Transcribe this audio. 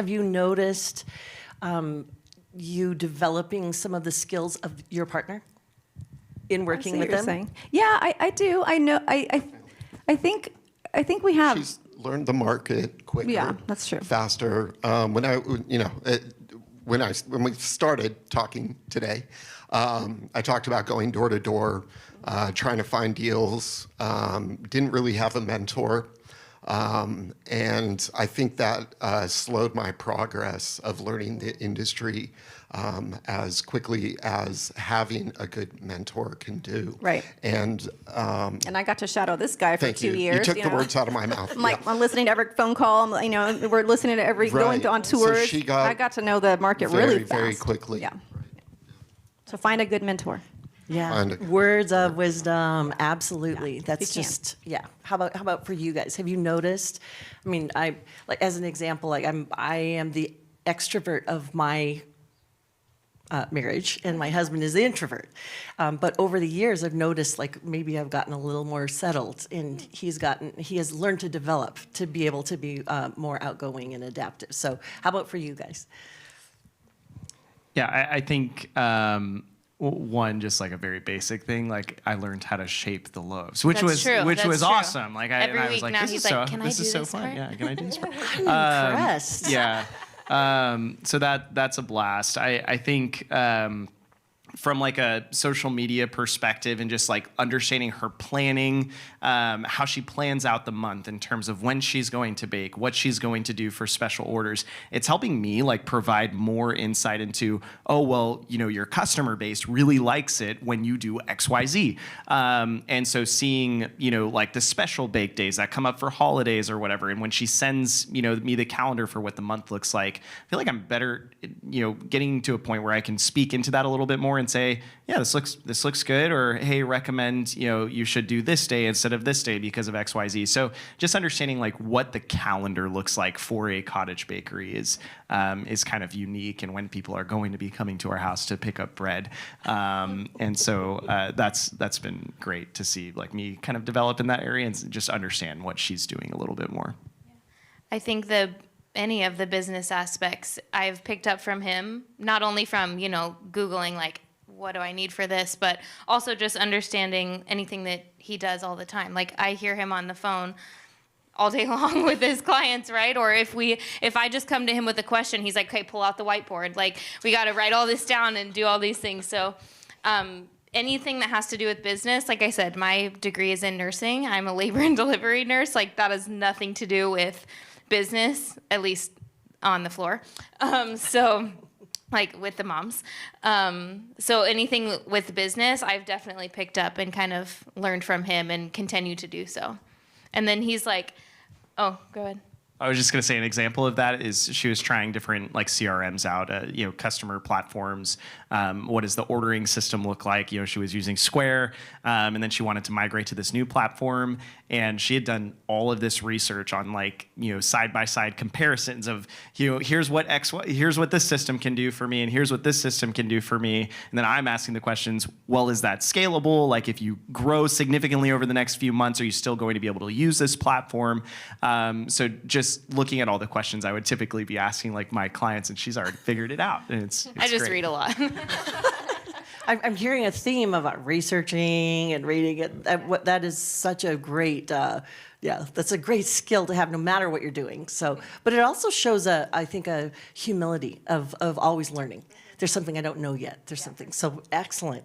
Have you noticed you developing some of the skills of your partner in working with them? Saying. Yeah, I do. I know. I think we have. She's learned the market quicker. Yeah, that's true. Faster. When we started talking today, I talked about going door to door, trying to find deals. Didn't really have a mentor. And I think that slowed my progress of learning the industry as quickly as having a good mentor can do. Right. And I got to shadow this guy for 2 years. You took the words out of my mouth. I'm listening to every phone call. We're listening to every going on tours. So I got to know the market really fast. Very quickly. Yeah. So find a good mentor. Yeah, words of wisdom, absolutely. Yeah, that's just, yeah. How about for you guys? Have you noticed? I mean, as an example, I am the extrovert of my marriage, and my husband is the introvert. But over the years, I've noticed maybe I've gotten a little more settled, and he has learned to develop to be able to be more outgoing and adaptive. So, how about for you guys? Yeah, I think. One, just a very basic thing, I learned how to shape the loaves, which was awesome. Every week now he's like, "Can I do this fun? part?" Yeah, can I do this part? I'm impressed. Yeah, so that's a blast. I think from a social media perspective and just understanding her planning, how she plans out the month in terms of when she's going to bake, what she's going to do for special orders. It's helping me provide more insight into, your customer base really likes it when you do XYZ. And so seeing, the special bake days that come up for holidays or whatever. And when she sends, me the calendar for what the month looks like, I feel like I'm better, getting to a point where I can speak into that a little bit more and say, yeah, this looks good, or hey, recommend you should do this day instead of this day because of XYZ. So just understanding what the calendar looks like for a cottage bakery is kind of unique, and when people are going to be coming to our house to pick up bread, and so that's been great to see me kind of develop in that area and just understand what she's doing a little bit more. I think any of the business aspects I've picked up from him, not only from Googling what do I need for this, but also just understanding anything that he does all the time. I hear him on the phone all day long with his clients, right? Or if I just come to him with a question, he's like, okay, pull out the whiteboard. We got to write all this down and do all these things. So anything that has to do with business, like I said, my degree is in nursing. I'm a labor and delivery nurse. That has nothing to do with business, at least on the floor. With the moms. So anything with business, I've definitely picked up and kind of learned from him and continue to do so. And then he's like, oh, go ahead. I was just going to say an example of that is she was trying different CRMs out, customer platforms. What does the ordering system look like? She was using Square, and then she wanted to migrate to this new platform. And she had done all of this research on side-by-side comparisons of, here's what this system can do for me, and here's what this system can do for me. And then I'm asking the questions, well, is that scalable? If you grow significantly over the next few months, are you still going to be able to use this platform? So just looking at all the questions I would typically be asking my clients, and she's already figured it out. And it's I just great. read a lot. I'm hearing a theme about researching and reading it. That is such a great, that's a great skill to have no matter what you're doing. So, but it also shows I think a humility of always learning. There's something I don't know yet. There's something. So excellent.